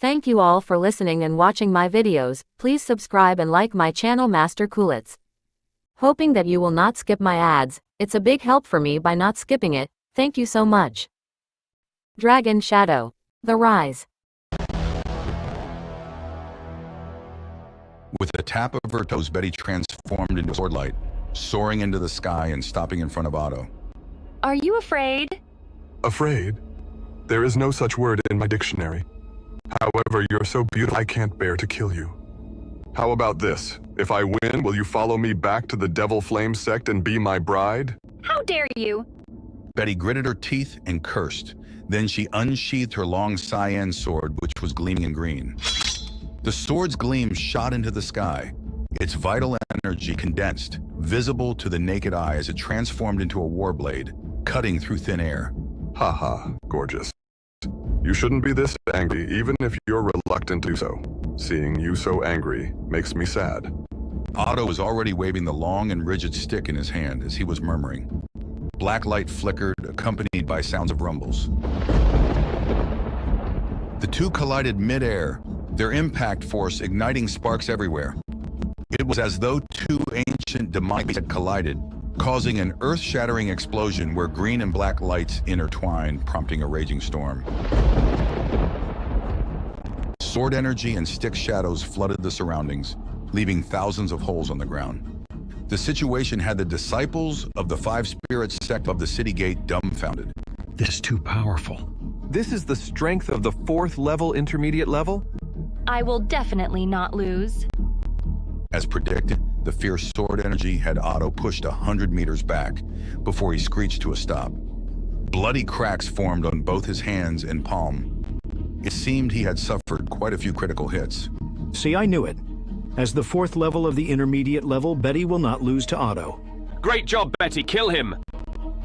Thank you all for listening and watching my videos. Please subscribe and like my channel Master Coolits. Hoping that you will not skip my ads, it's a big help for me by not skipping it. Thank you so much. Dragon Shadow. The Rise. With a tap of her toes, Betty transformed into swordlight, soaring into the sky and stopping in front of Otto. Are you afraid? Afraid? There is no such word in my dictionary. However, you're so beautiful I can't bear to kill you. How about this? If I win, will you follow me back to the Devil Flame sect and be my bride? How dare you? Betty gritted her teeth and cursed. Then she unsheathed her long cyan sword, which was gleaming in green. The sword's gleam shot into the sky. Its vital energy condensed, visible to the naked eye as it transformed into a war blade, cutting through thin air. Haha, gorgeous. You shouldn't be this angry, even if you're reluctant to do so. Seeing you so angry makes me sad. Otto was already waving the long and rigid stick in his hand as he was murmuring. Black light flickered, accompanied by sounds of rumbles. The two collided mid-air, their impact force igniting sparks everywhere. It was as though two ancient demonics had collided, causing an earth-shattering explosion where green and black lights intertwined, prompting a raging storm. Sword energy and stick shadows flooded the surroundings, leaving thousands of holes on the ground. The situation had the disciples of the Five Spirits sect of the city gate dumbfounded. This is too powerful. This is the strength of the 4th level intermediate level? I will definitely not lose. As predicted, the fierce sword energy had Otto pushed 100 meters back before he screeched to a stop. Bloody cracks formed on both his hands and palm. It seemed he had suffered quite a few critical hits. See, I knew it. As the 4th level of the intermediate level, Betty will not lose to Otto. Great job, Betty. Kill him.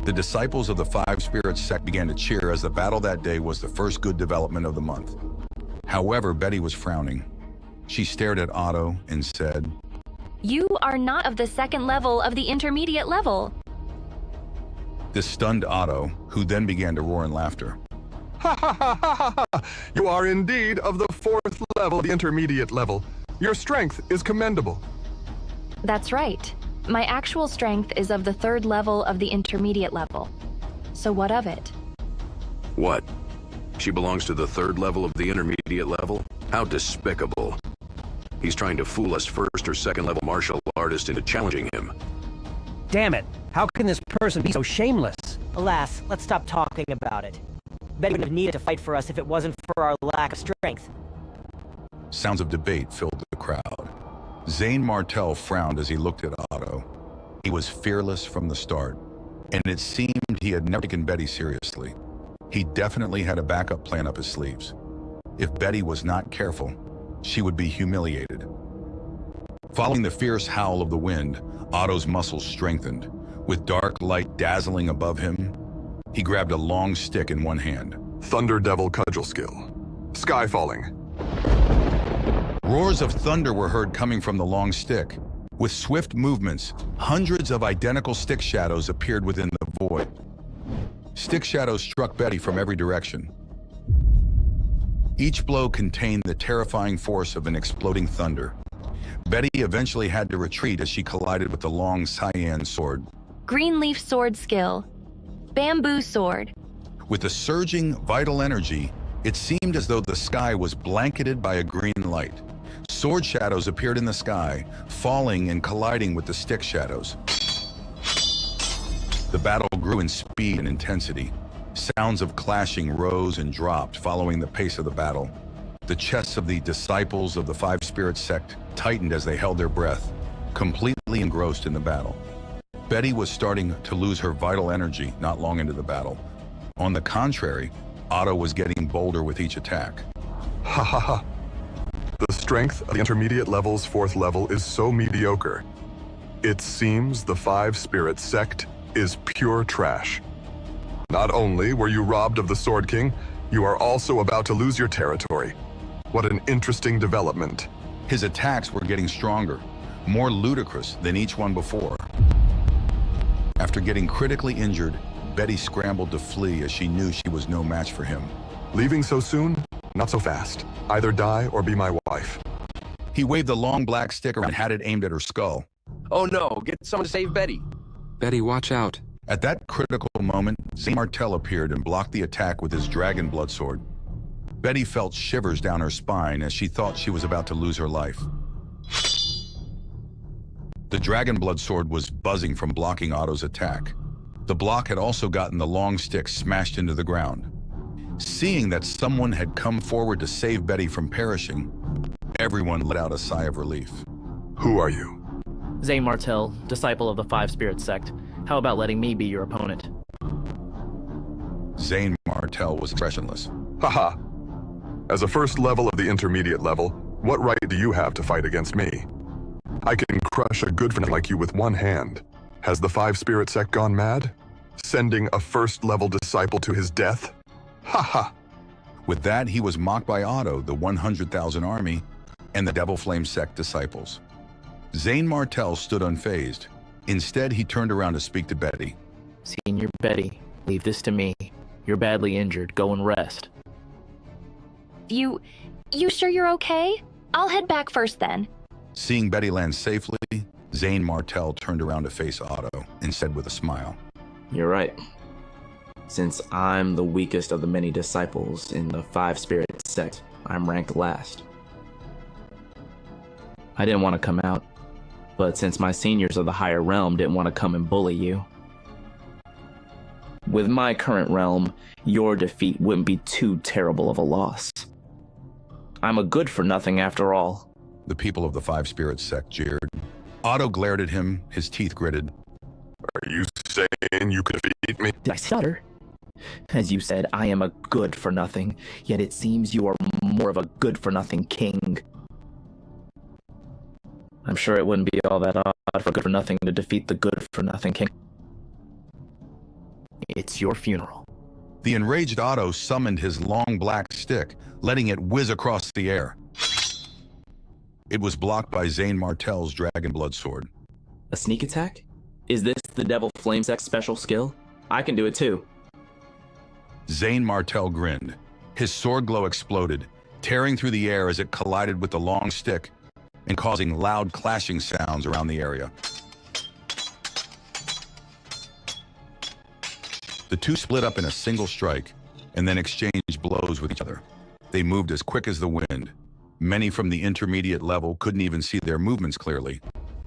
The disciples of the Five Spirits sect began to cheer as the battle that day was the first good development of the month. However, Betty was frowning. She stared at Otto and said, You are not of the 2nd level of the intermediate level. This stunned Otto, who then began to roar in laughter. Ha ha ha ha ha! You are indeed of the 4th level, the intermediate level. Your strength is commendable. That's right. My actual strength is of the 3rd level of the intermediate level. So what of it? What? She belongs to the 3rd level of the intermediate level? How despicable. He's trying to fool us 1st or 2nd level martial artist into challenging him. Damn it! How can this person be so shameless? Alas, let's stop talking about it. Betty wouldn't have needed to fight for us if it wasn't for our lack of strength. Sounds of debate filled the crowd. Zane Martel frowned as he looked at Otto. He was fearless from the start, and it seemed he had never taken Betty seriously. He definitely had a backup plan up his sleeves. If Betty was not careful, she would be humiliated. Following the fierce howl of the wind, Otto's muscles strengthened. With dark light dazzling above him, he grabbed a long stick in one hand. Thunder Devil Cudgel Skill. Sky Falling. Roars of thunder were heard coming from the long stick. With swift movements, hundreds of identical stick shadows appeared within the void. Stick shadows struck Betty from every direction. Each blow contained the terrifying force of an exploding thunder. Betty eventually had to retreat as she collided with the long cyan sword. Greenleaf sword skill. Bamboo sword. With the surging, vital energy, it seemed as though the sky was blanketed by a green light. Sword shadows appeared in the sky, falling and colliding with the stick shadows. The battle grew in speed and intensity. Sounds of clashing rose and dropped following the pace of the battle. The chests of the disciples of the Five Spirits sect tightened as they held their breath, completely engrossed in the battle. Betty was starting to lose her vital energy not long into the battle. On the contrary, Otto was getting bolder with each attack. Ha ha ha. The strength of the intermediate level's 4th level is so mediocre. It seems the Five Spirits sect is pure trash. Not only were you robbed of the Sword King, you are also about to lose your territory. What an interesting development. His attacks were getting stronger, more ludicrous than each one before. After getting critically injured, Betty scrambled to flee as she knew she was no match for him. Leaving so soon? Not so fast. Either die or be my wife. He waved the long black stick around and had it aimed at her skull. Oh no, get someone to save Betty. Betty, watch out. At that critical moment, Zane Martel appeared and blocked the attack with his dragon blood sword. Betty felt shivers down her spine as she thought she was about to lose her life. The dragon blood sword was buzzing from blocking Otto's attack. The block had also gotten the long stick smashed into the ground. Seeing that someone had come forward to save Betty from perishing, everyone let out a sigh of relief. Who are you? Zane Martel, disciple of the Five Spirit sect. How about letting me be your opponent? Zane Martel was expressionless. Haha. As a first level of the intermediate level, what right do you have to fight against me? I can crush a good friend like you with one hand. Has the Five Spirit sect gone mad? Sending a first level disciple to his death? Haha. With that, he was mocked by Otto, the 100,000 army, and the Devil Flame sect disciples. Zane Martel stood unfazed. Instead, he turned around to speak to Betty. Senior Betty, leave this to me. You're badly injured. Go and rest. You sure you're okay? I'll head back first then. Seeing Betty land safely, Zane Martel turned around to face Otto and said with a smile, You're right. Since I'm the weakest of the many disciples in the Five Spirit sect, I'm ranked last. I didn't want to come out, but since my seniors of the higher realm didn't want to come and bully you, with my current realm, your defeat wouldn't be too terrible of a loss. I'm a good for nothing after all. The people of the Five Spirits sect jeered. Otto glared at him, his teeth gritted. Are you saying you could defeat me? Did I stutter? As you said, I am a good for nothing, yet it seems you are more of a good for nothing king. I'm sure it wouldn't be all that odd for good for nothing to defeat the good for nothing king. It's your funeral. The enraged Otto summoned his long black stick, letting it whiz across the air. It was blocked by Zane Martel's dragon blood sword. A sneak attack? Is this the Devil Flame Sect's special skill? I can do it too. Zane Martel grinned. His sword glow exploded, tearing through the air as it collided with the long stick and causing loud clashing sounds around the area. The two split up in a single strike and then exchanged blows with each other. They moved as quick as the wind. Many from the intermediate level couldn't even see their movements clearly.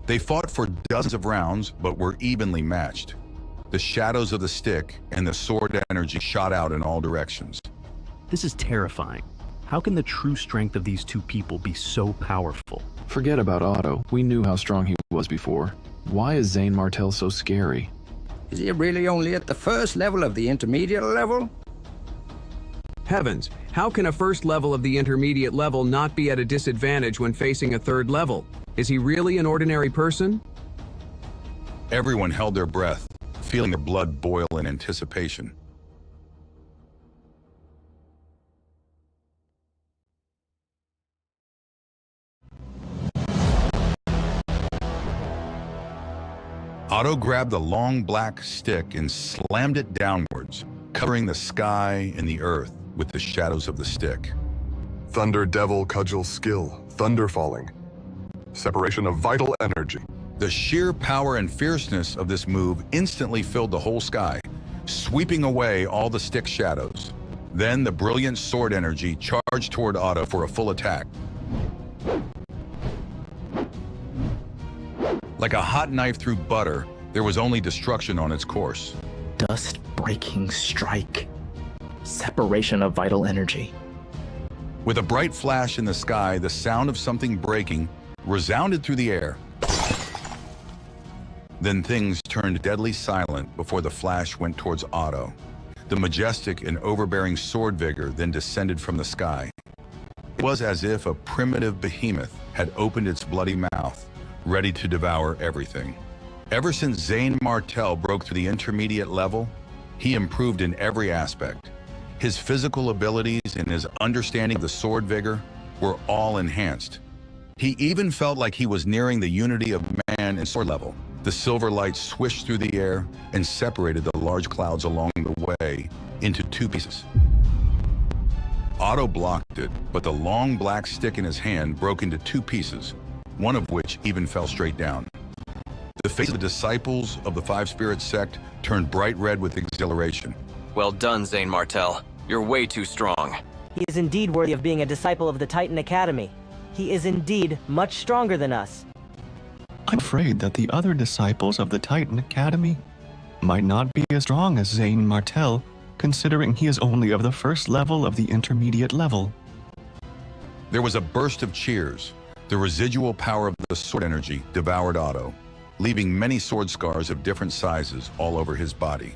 They fought for dozens of rounds, but were evenly matched. The shadows of the stick and the sword energy shot out in all directions. This is terrifying. How can the true strength of these two people be so powerful? Forget about Otto. We knew how strong he was before. Why is Zane Martel so scary? Is he really only at the first level of the intermediate level? Heavens, how can a first level of the intermediate level not be at a disadvantage when facing a third level? Is he really an ordinary person? Everyone held their breath, feeling their blood boil in anticipation. Otto grabbed the long black stick and slammed it downwards, covering the sky and the earth with the shadows of the stick. Thunder Devil cudgel skill, thunder falling. Separation of vital energy. The sheer power and fierceness of this move instantly filled the whole sky, sweeping away all the stick shadows. Then the brilliant sword energy charged toward Otto for a full attack. Like a hot knife through butter, there was only destruction on its course. Dust-breaking strike. Separation of vital energy. With a bright flash in the sky, the sound of something breaking resounded through the air. Then things turned deadly silent before the flash went towards Otto. The majestic and overbearing sword vigor then descended from the sky. It was as if a primitive behemoth had opened its bloody mouth, ready to devour everything. Ever since Zane Martel broke through the intermediate level, he improved in every aspect. His physical abilities and his understanding of the sword vigor were all enhanced. He even felt like he was nearing the unity of man and sword level. The silver light swished through the air and separated the large clouds along the way into two pieces. Otto blocked it, but the long black stick in his hand broke into two pieces, one of which even fell straight down. The face of the disciples of the Five Spirits sect turned bright red with exhilaration. Well done, Zane Martel. You're way too strong. He is indeed worthy of being a disciple of the Titan Academy. He is indeed much stronger than us. I'm afraid that the other disciples of the Titan Academy might not be as strong as Zane Martel, considering he is only of the first level of the intermediate level. There was a burst of cheers. The residual power of the sword energy devoured Otto, leaving many sword scars of different sizes all over his body.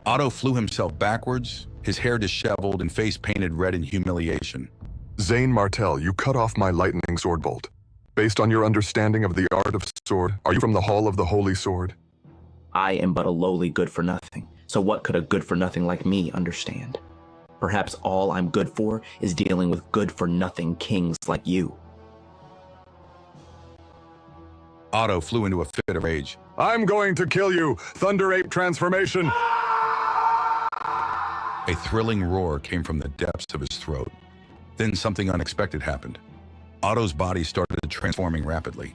Otto flew himself backwards, his hair disheveled and face painted red in humiliation. Zane Martel, you cut off my lightning sword bolt. Based on your understanding of the art of sword, are you from the Hall of the Holy Sword? I am but a lowly good-for-nothing, so what could a good-for-nothing like me understand? Perhaps all I'm good for is dealing with good-for-nothing kings like you. Otto flew into a fit of rage. I'm going to kill you! Thunder Ape transformation! A thrilling roar came from the depths of his throat. Then something unexpected happened. Otto's body started transforming rapidly.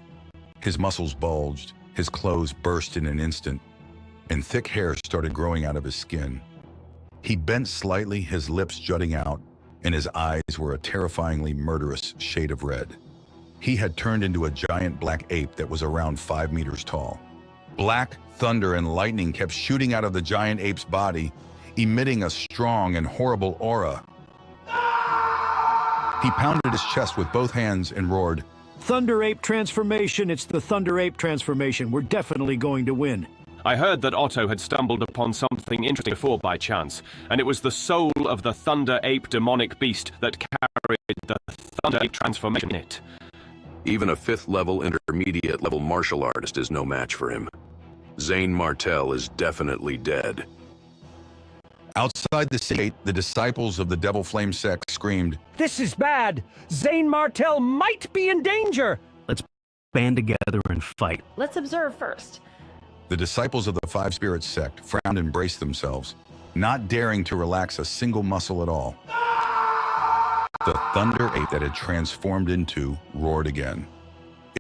His muscles bulged, his clothes burst in an instant, and thick hair started growing out of his skin. He bent slightly, his lips jutting out, and his eyes were a terrifyingly murderous shade of red. He had turned into a giant black ape that was around 5 meters tall. Black thunder and lightning kept shooting out of the giant ape's body, emitting a strong and horrible aura. He pounded his chest with both hands and roared, Thunder Ape transformation, it's the Thunder Ape transformation. We're definitely going to win. I heard that Otto had stumbled upon something interesting before by chance, and it was the soul of the Thunder Ape demonic beast that carried the Thunder Ape transformation in it. Even a 5th level intermediate level martial artist is no match for him. Zane Martel is definitely dead. Outside the city, the disciples of the Devil Flame sect screamed, This is bad! Zane Martel might be in danger! Let's band together and fight. Let's observe first. The disciples of the Five Spirits sect frowned and braced themselves, not daring to relax a single muscle at all. The Thunder Ape that had transformed into roared again.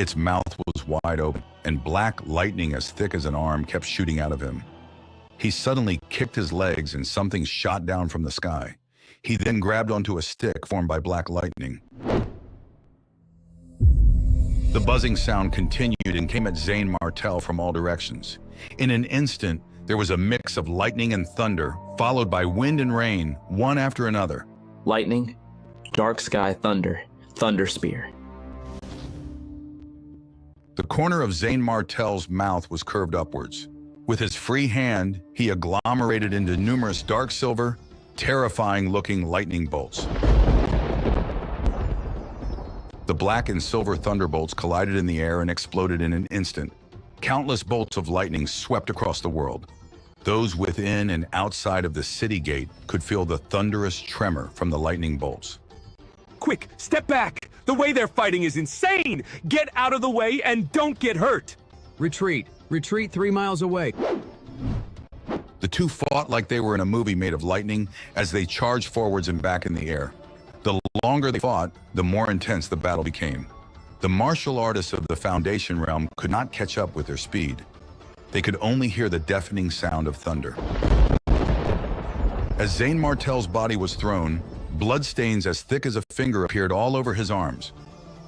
Its mouth was wide open, and black lightning as thick as an arm kept shooting out of him. He suddenly kicked his legs and something shot down from the sky. He then grabbed onto a stick formed by black lightning. The buzzing sound continued and came at Zane Martel from all directions. In an instant, there was a mix of lightning and thunder, followed by wind and rain, one after another. Lightning, dark sky thunder, thunder spear. The corner of Zane Martel's mouth was curved upwards. With his free hand, he agglomerated into numerous dark silver, terrifying-looking lightning bolts. The black and silver thunderbolts collided in the air and exploded in an instant. Countless bolts of lightning swept across the world. Those within and outside of the city gate could feel the thunderous tremor from the lightning bolts. Quick, step back! The way they're fighting is insane! Get out of the way and don't get hurt! Retreat. Retreat 3 miles away. The two fought like they were in a movie made of lightning as they charged forwards and back in the air. The longer they fought, the more intense the battle became. The martial artists of the Foundation realm could not catch up with their speed. They could only hear the deafening sound of thunder. As Zane Martel's body was thrown, bloodstains as thick as a finger appeared all over his arms.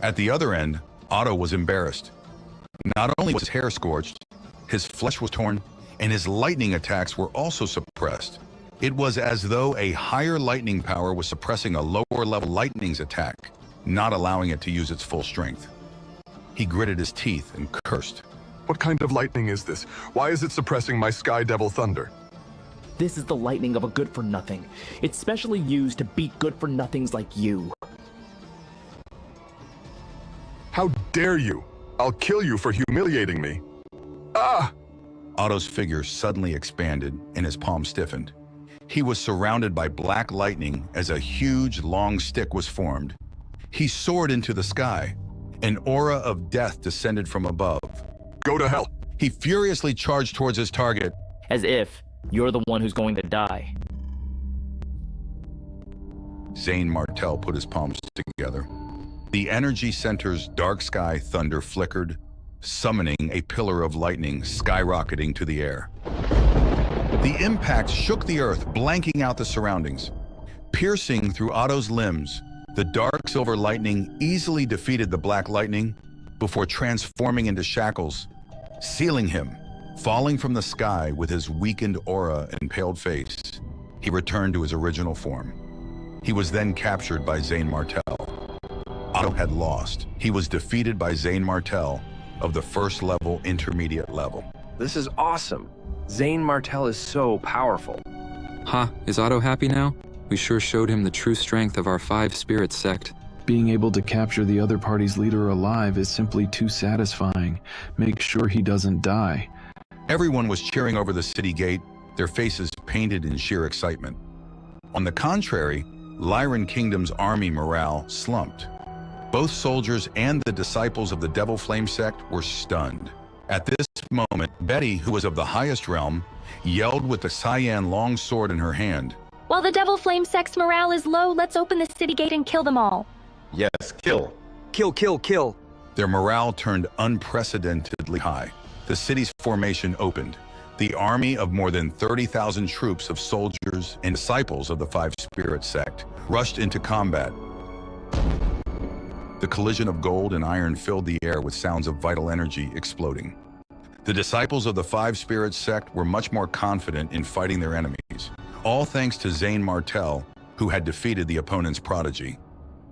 At the other end, Otto was embarrassed. Not only was his hair scorched, his flesh was torn, and his lightning attacks were also suppressed. It was as though a higher lightning power was suppressing a lower-level lightning's attack, not allowing it to use its full strength. He gritted his teeth and cursed. What kind of lightning is this? Why is it suppressing my Sky Devil thunder? This is the lightning of a good-for-nothing. It's specially used to beat good-for-nothings like you. How dare you! I'll kill you for humiliating me. Ah! Otto's figure suddenly expanded and his palm stiffened. He was surrounded by black lightning as a huge, long stick was formed. He soared into the sky. An aura of death descended from above. Go to hell! He furiously charged towards his target. As if you're the one who's going to die. Zane Martel put his palms together. The energy center's dark sky thunder flickered, summoning a pillar of lightning skyrocketing to the air. The impact shook the earth, blanking out the surroundings. Piercing through Otto's limbs, the dark silver lightning easily defeated the black lightning before transforming into shackles, sealing him. Falling from the sky with his weakened aura and paled face, he returned to his original form. He was then captured by Zane Martel. Otto had lost. He was defeated by Zane Martel of the first level intermediate level. This is awesome. Zane Martel is so powerful. Huh, is Otto happy now? We sure showed him the true strength of our 5 Spirit sect. Being able to capture the other party's leader alive is simply too satisfying. Make sure he doesn't die. Everyone was cheering over the city gate, their faces painted in sheer excitement. On the contrary, Lyran Kingdom's army morale slumped. Both soldiers and the disciples of the Devil Flame sect were stunned. At this moment, Betty, who was of the highest realm, yelled with the cyan long sword in her hand. While the Devil Flame sect's morale is low, let's open the city gate and kill them all. Yes, kill. Kill, kill, kill. Their morale turned unprecedentedly high. The city's formation opened. The army of more than 30,000 troops of soldiers and disciples of the 5 Spirit sect rushed into combat. The collision of gold and iron filled the air with sounds of vital energy exploding. The disciples of the 5 Spirit sect were much more confident in fighting their enemies, all thanks to Zane Martel, who had defeated the opponent's prodigy.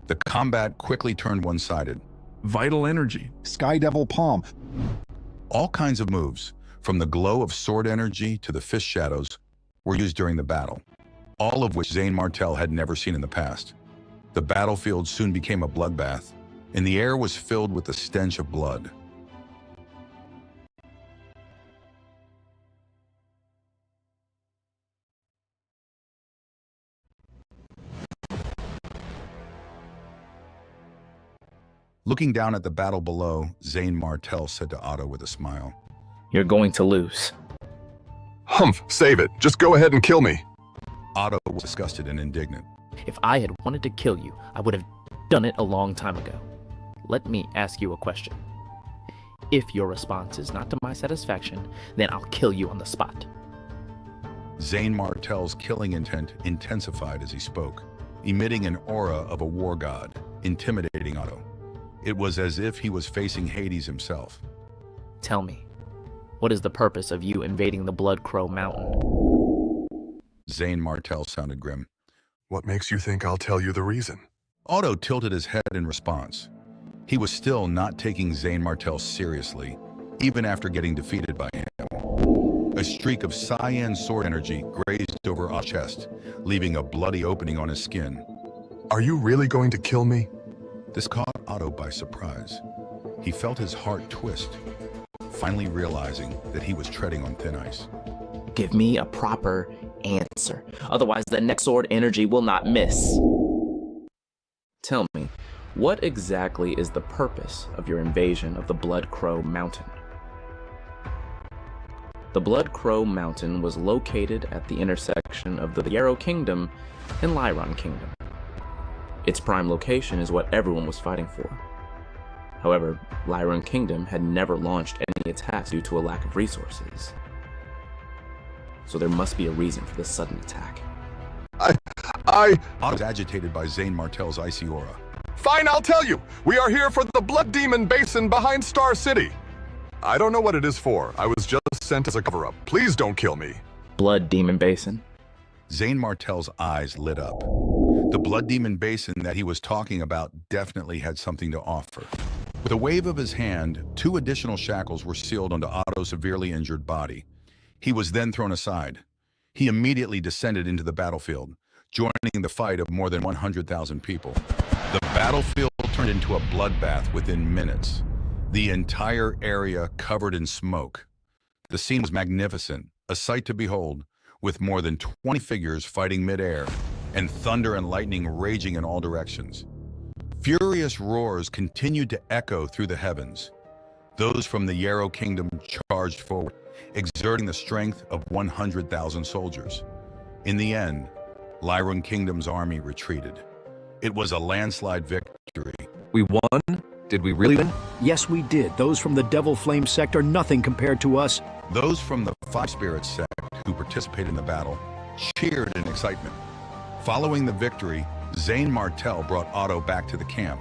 The combat quickly turned one-sided. Vital energy. Sky Devil Palm. All kinds of moves, from the glow of sword energy to the fist shadows, were used during the battle, all of which Zane Martel had never seen in the past. The battlefield soon became a bloodbath, and the air was filled with the stench of blood. Looking down at the battle below, Zane Martel said to Otto with a smile, "You're going to lose." Humph, save it. Just go ahead and kill me. Otto was disgusted and indignant. If I had wanted to kill you, I would have done it a long time ago. Let me ask you a question. If your response is not to my satisfaction, then I'll kill you on the spot. Zane Martel's killing intent intensified as he spoke, emitting an aura of a war god, intimidating Otto. It was as if he was facing Hades himself. Tell me, what is the purpose of you invading the Blood Crow Mountain? Zane Martel sounded grim. What makes you think I'll tell you the reason? Otto tilted his head in response. He was still not taking Zane Martel seriously, even after getting defeated by him. A streak of cyan sword energy grazed over Otto's chest, leaving a bloody opening on his skin. Are you really going to kill me? This caught Otto by surprise. He felt his heart twist, finally realizing that he was treading on thin ice. Give me a proper answer. Otherwise, the next sword energy will not miss. Tell me, what exactly is the purpose of your invasion of the Blood Crow Mountain? The Blood Crow Mountain was located at the intersection of the Yarrow Kingdom and Lyran Kingdom. Its prime location is what everyone was fighting for. However, Lyran Kingdom had never launched any attacks due to a lack of resources. So there must be a reason for this sudden attack. Otto was agitated by Zane Martel's icy aura. Fine, I'll tell you. We are here for the Blood Demon Basin behind Star City. I don't know what it is for. I was just sent as a cover-up. Please don't kill me. Blood Demon Basin? Zane Martel's eyes lit up. The Blood Demon Basin that he was talking about definitely had something to offer. With a wave of his hand, 2 additional shackles were sealed onto Otto's severely injured body. He was then thrown aside. He immediately descended into the battlefield, joining the fight of more than 100,000 people. The battlefield turned into a bloodbath within minutes. The entire area covered in smoke. The scene was magnificent, a sight to behold, with more than 20 figures fighting midair, and thunder and lightning raging in all directions. Furious roars continued to echo through the heavens. Those from the Yarrow Kingdom charged forward, exerting the strength of 100,000 soldiers. In the end, Lyran Kingdom's army retreated. It was a landslide victory. We won? Did we really win? Yes, we did. Those from the Devil Flame sect are nothing compared to us. Those from the Five Spirits sect who participated in the battle cheered in excitement. Following the victory, Zane Martel brought Otto back to the camp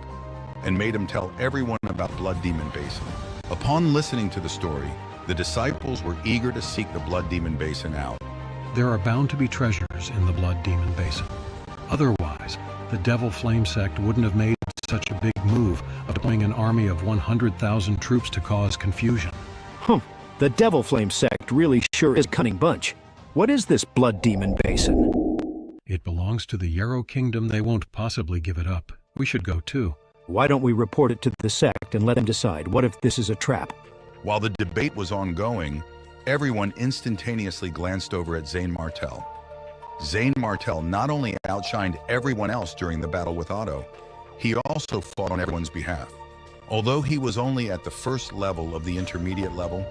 and made him tell everyone about Blood Demon Basin. Upon listening to the story, the disciples were eager to seek the Blood Demon Basin out. There are bound to be treasures in the Blood Demon Basin. Otherwise, the Devil Flame sect wouldn't have made such a big move of deploying an army of 100,000 troops to cause confusion. The Devil Flame sect really sure is a cunning bunch. What is this Blood Demon Basin? It belongs to the Yarrow Kingdom. They won't possibly give it up. We should go too. Why don't we report it to the sect and let them decide? What if this is a trap? While the debate was ongoing, everyone instantaneously glanced over at Zane Martel. Zane Martel not only outshined everyone else during the battle with Otto, he also fought on everyone's behalf. Although he was only at the first level of the intermediate level,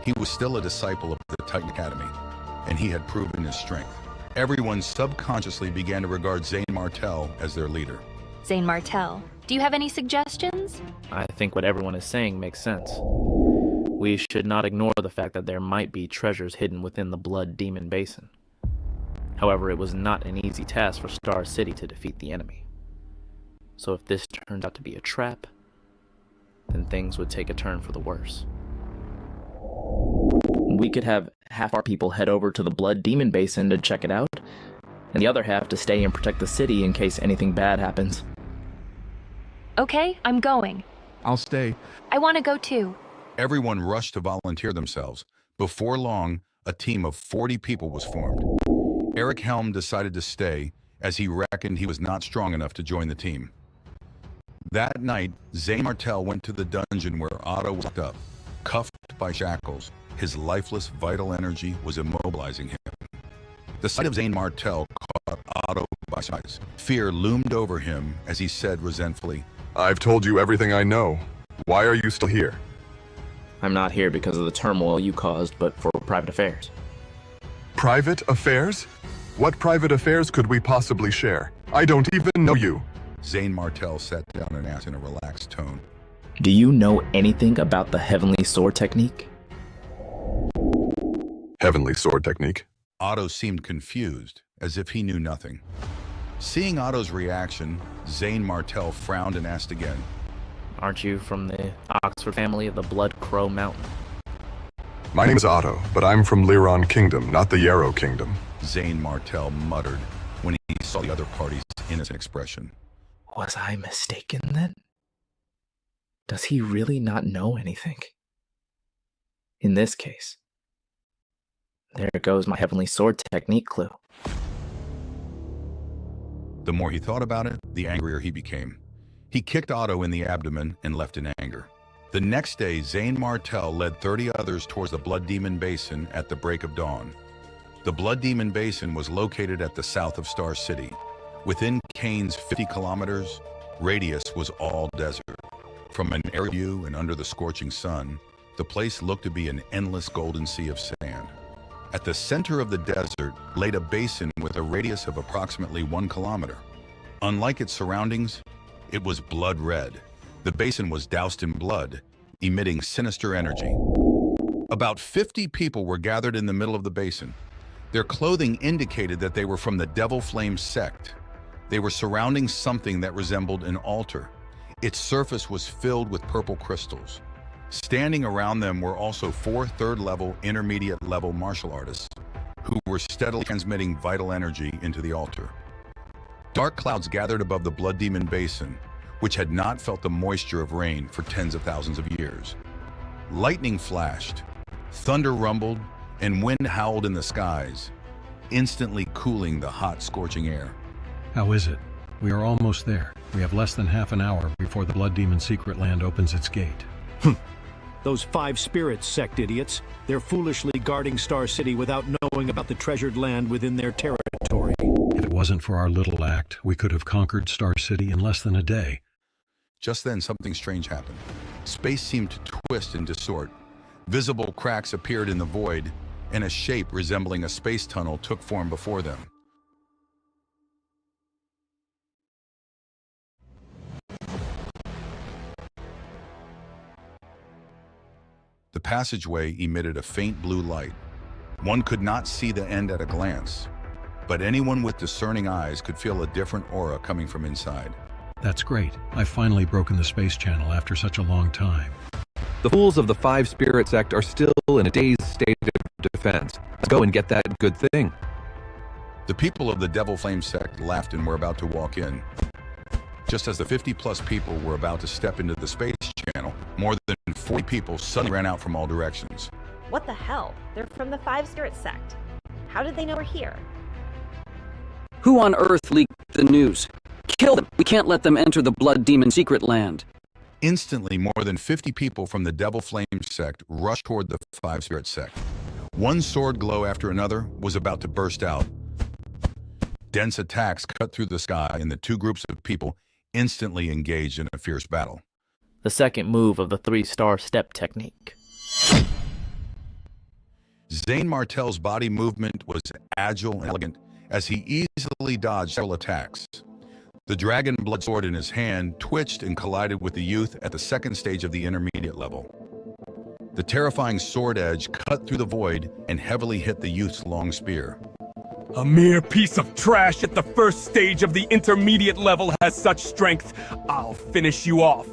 he was still a disciple of the Titan Academy, and he had proven his strength. Everyone subconsciously began to regard Zane Martel as their leader. Zane Martel, do you have any suggestions? I think what everyone is saying makes sense. We should not ignore the fact that there might be treasures hidden within the Blood Demon Basin. However, it was not an easy task for Star City to defeat the enemy. So if this turns out to be a trap, then things would take a turn for the worse. We could have half our people head over to the Blood Demon Basin to check it out, and the other half to stay and protect the city in case anything bad happens. Okay, I'm going. I'll stay. I want to go too. Everyone rushed to volunteer themselves. Before long, a team of 40 people was formed. Eric Helm decided to stay, as he reckoned he was not strong enough to join the team. That night, Zane Martel went to the dungeon where Otto was locked up. Cuffed by shackles, his lifeless vital energy was immobilizing him. The sight of Zane Martel caught Otto by surprise. Fear loomed over him as he said resentfully, "I've told you everything I know. Why are you still here?" I'm not here because of the turmoil you caused, but for private affairs. Private affairs? What private affairs could we possibly share? I don't even know you. Zane Martel sat down and asked in a relaxed tone, Do you know anything about the Heavenly Sword technique? Heavenly Sword technique? Otto seemed confused, as if he knew nothing. Seeing Otto's reaction, Zane Martel frowned and asked again, Aren't you from the Oxford family of the Blood Crow Mountain? My name is Otto, but I'm from Lyron Kingdom, not the Yarrow Kingdom. Zane Martel muttered when he saw the other party's innocent expression. Was I mistaken then? Does he really not know anything? In this case, there goes my Heavenly Sword technique clue. The more he thought about it, the angrier he became. He kicked Otto in the abdomen and left in anger. The next day, Zane Martel led 30 others towards the Blood Demon Basin at the break of dawn. The Blood Demon Basin was located at the south of Star City. Within Kane's 50 kilometers radius was all desert. From an aerial view and under the scorching sun, the place looked to be an endless golden sea of sand. At the center of the desert laid a basin with a radius of approximately 1 kilometer. Unlike its surroundings, it was blood red. The basin was doused in blood, emitting sinister energy. About 50 people were gathered in the middle of the basin. Their clothing indicated that they were from the Devil Flame sect. They were surrounding something that resembled an altar. Its surface was filled with purple crystals. Standing around them were also 4 third-level, intermediate-level martial artists who were steadily transmitting vital energy into the altar. Dark clouds gathered above the Blood Demon Basin, which had not felt the moisture of rain for tens of thousands of years. Lightning flashed, thunder rumbled, and wind howled in the skies, instantly cooling the hot, scorching air. How is it? We are almost there. We have less than half an hour before the Blood Demon Secret Land opens its gate. Those Five Spirits sect idiots. They're foolishly guarding Star City without knowing about the treasured land within their territory. If it wasn't for our little act, we could have conquered Star City in less than a day. Just then, something strange happened. Space seemed to twist and distort. Visible cracks appeared in the void, and a shape resembling a space tunnel took form before them. The passageway emitted a faint blue light. One could not see the end at a glance, but anyone with discerning eyes could feel a different aura coming from inside. That's great. I've finally broken the space channel after such a long time. The fools of the Five Spirit Sect are still in a dazed state of defense. Let's go and get that good thing. The people of the Devil Flame Sect laughed and were about to walk in. Just as the 50-plus people were about to step into the space channel, more than 40 people suddenly ran out from all directions. What the hell? They're from the Five Spirit Sect. How did they know we're here? Who on earth leaked the news? Kill them! We can't let them enter the Blood Demon secret land. Instantly, more than 50 people from the Devil Flame Sect rushed toward the Five Spirit Sect. One sword glow after another was about to burst out. Dense attacks cut through the sky, and the two groups of people instantly engaged in a fierce battle. The second move of the 3-star step technique. Zane Martel's body movement was agile and elegant as he easily dodged several attacks. The dragon blood sword in his hand twitched and collided with the youth at the second stage of the intermediate level. The terrifying sword edge cut through the void and heavily hit the youth's long spear. A mere piece of trash at the first stage of the intermediate level has such strength, I'll finish you off.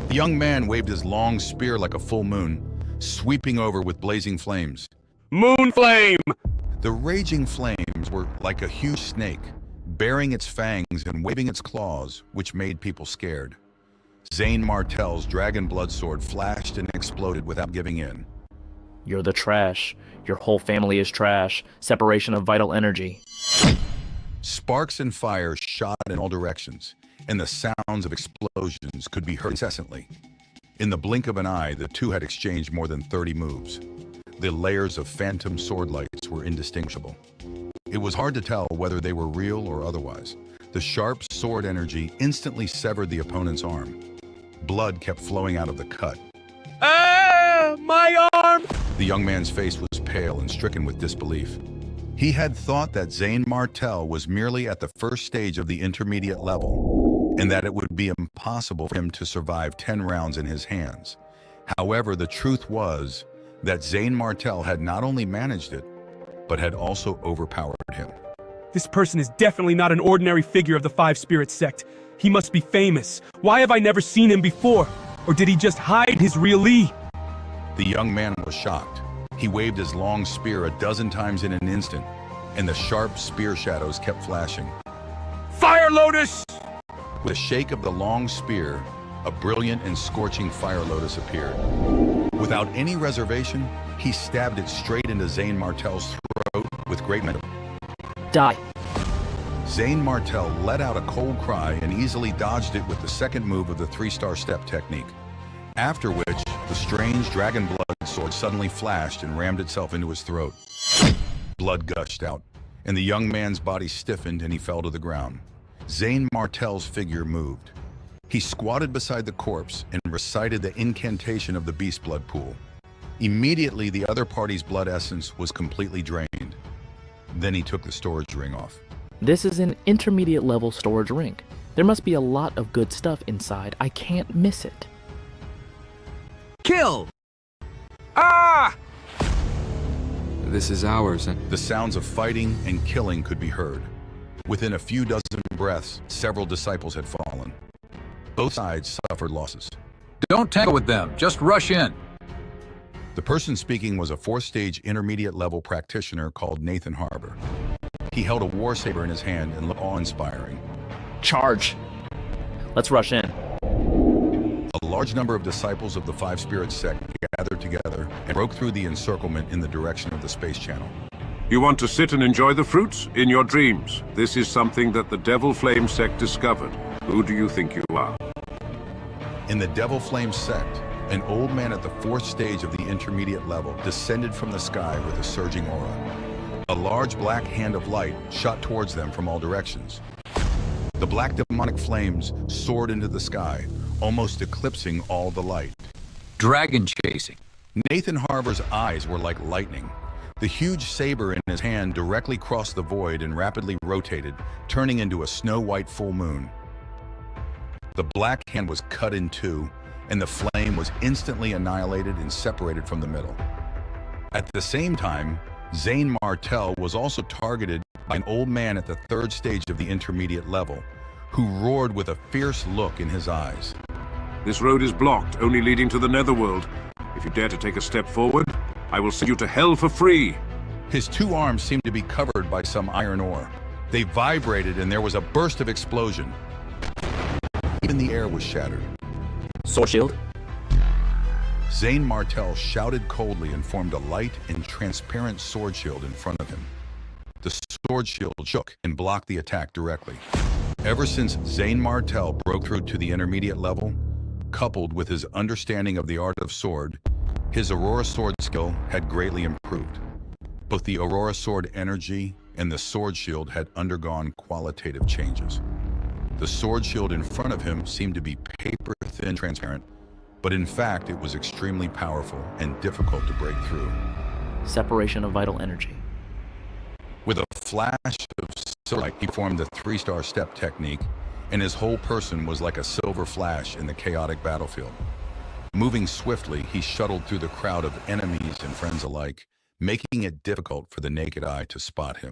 The young man waved his long spear like a full moon, sweeping over with blazing flames. Moon flame! The raging flames were like a huge snake, baring its fangs and waving its claws, which made people scared. Zane Martel's dragon blood sword flashed and exploded without giving in. You're the trash. Your whole family is trash. Separation of vital energy. Sparks and fire shot in all directions, and the sounds of explosions could be heard incessantly. In the blink of an eye, the two had exchanged more than 30 moves. The layers of phantom sword lights were indistinguishable. It was hard to tell whether they were real or otherwise. The sharp sword energy instantly severed the opponent's arm. Blood kept flowing out of the cut. Ah, my arm! The young man's face was pale and stricken with disbelief. He had thought that Zane Martel was merely at the first stage of the intermediate level, and that it would be impossible for him to survive 10 rounds in his hands. However, the truth was that Zane Martel had not only managed it, but had also overpowered him. This person is definitely not an ordinary figure of the Five Spirit Sect. He must be famous. Why have I never seen him before? Or did he just hide his real Lee? The young man was shocked. He waved his long spear a dozen times in an instant, and the sharp spear shadows kept flashing. Fire Lotus! With a shake of the long spear, a brilliant and scorching fire lotus appeared. Without any reservation, he stabbed it straight into Zane Martel's throat with great momentum. Die. Zane Martel let out a cold cry and easily dodged it with the second move of the 3-star step technique. After which, the strange dragon blood sword suddenly flashed and rammed itself into his throat. Blood gushed out, and the young man's body stiffened and he fell to the ground. Zane Martel's figure moved. He squatted beside the corpse and recited the incantation of the beast blood pool. Immediately, the other party's blood essence was completely drained. Then he took the storage ring off. This is an intermediate level storage ring. There must be a lot of good stuff inside. I can't miss it. Kill! Ah! This is ours, and the sounds of fighting and killing could be heard. Within a few dozen breaths, several disciples had fallen. Both sides suffered losses. Don't tangle with them, just rush in. The person speaking was a 4th-stage intermediate-level practitioner called Nathan Harbour. He held a war saber in his hand and looked awe-inspiring. Charge! Let's rush in. A large number of disciples of the Five Spirit Sect gathered together and broke through the encirclement in the direction of the space channel. You want to sit and enjoy the fruits? In your dreams. This is something that the Devil Flame Sect discovered. Who do you think you are? In the Devil Flame Sect, an old man at the 4th stage of the intermediate level descended from the sky with a surging aura. A large black hand of light shot towards them from all directions. The black demonic flames soared into the sky, almost eclipsing all the light. Dragon chasing. Nathan Harbour's eyes were like lightning. The huge saber in his hand directly crossed the void and rapidly rotated, turning into a snow-white full moon. The black hand was cut in two, and the flame was instantly annihilated and separated from the middle. At the same time, Zane Martel was also targeted by an old man at the third stage of the intermediate level, who roared with a fierce look in his eyes. This road is blocked, only leading to the Netherworld. If you dare to take a step forward, I will send you to hell for free. His two arms seemed to be covered by some iron ore. They vibrated and there was a burst of explosion. Even the air was shattered. Sword shield? Zane Martel shouted coldly and formed a light and transparent sword shield in front of him. The sword shield shook and blocked the attack directly. Ever since Zane Martel broke through to the intermediate level, coupled with his understanding of the art of sword, his Aurora sword skill had greatly improved. Both the Aurora sword energy and the sword shield had undergone qualitative changes. The sword shield in front of him seemed to be paper-thin transparent, but in fact it was extremely powerful and difficult to break through. Separation of vital energy. With a flash of silver light, he formed the 3-star step technique, and his whole person was like a silver flash in the chaotic battlefield. Moving swiftly, he shuttled through the crowd of enemies and friends alike, making it difficult for the naked eye to spot him.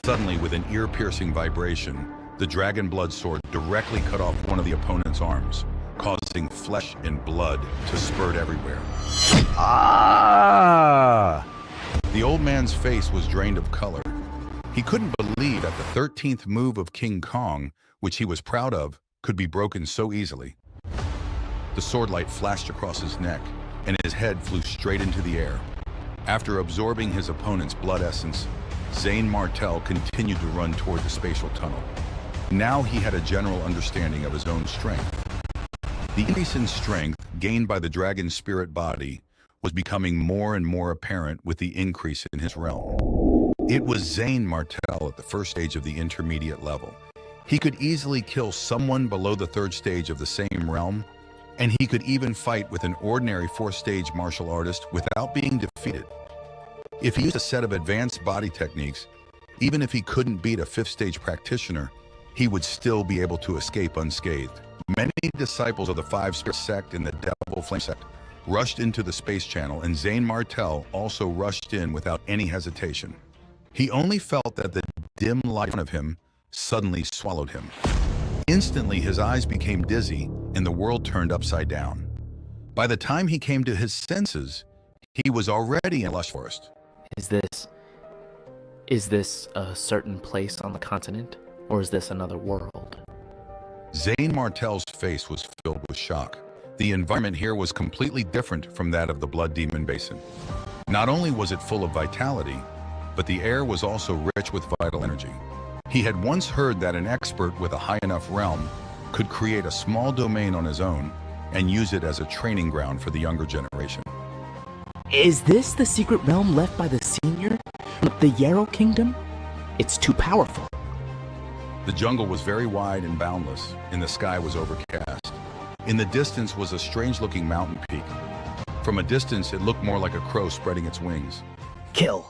Suddenly, with an ear-piercing vibration, the dragon blood sword directly cut off one of the opponent's arms, causing flesh and blood to spurt everywhere. Ah! The old man's face was drained of color. He couldn't believe that the 13th move of King Kong, which he was proud of, could be broken so easily. The sword light flashed across his neck, and his head flew straight into the air. After absorbing his opponent's blood essence, Zane Martel continued to run toward the spatial tunnel. Now he had a general understanding of his own strength. The increase in strength gained by the dragon spirit body was becoming more and more apparent with the increase in his realm. It was Zane Martel at the first stage of the intermediate level. He could easily kill someone below the third stage of the same realm, and he could even fight with an ordinary 4th-stage martial artist without being defeated. If he used a set of advanced body techniques, even if he couldn't beat a 5th-stage practitioner, he would still be able to escape unscathed. Many disciples of the 5-Spirit sect and the Devil Flame sect rushed into the space channel, and Zane Martel also rushed in without any hesitation. He only felt that the dim light in front of him suddenly swallowed him. Instantly, his eyes became dizzy, and the world turned upside down. By the time he came to his senses, he was already in a lush forest. Is this a certain place on the continent, or is this another world? Zane Martel's face was filled with shock. The environment here was completely different from that of the Blood Demon Basin. Not only was it full of vitality, but the air was also rich with vital energy. He had once heard that an expert with a high enough realm could create a small domain on his own and use it as a training ground for the younger generation. Is this the secret realm left by the senior? The Yarrow Kingdom? It's too powerful. The jungle was very wide and boundless, and the sky was overcast. In the distance was a strange-looking mountain peak. From a distance, it looked more like a crow spreading its wings. Kill.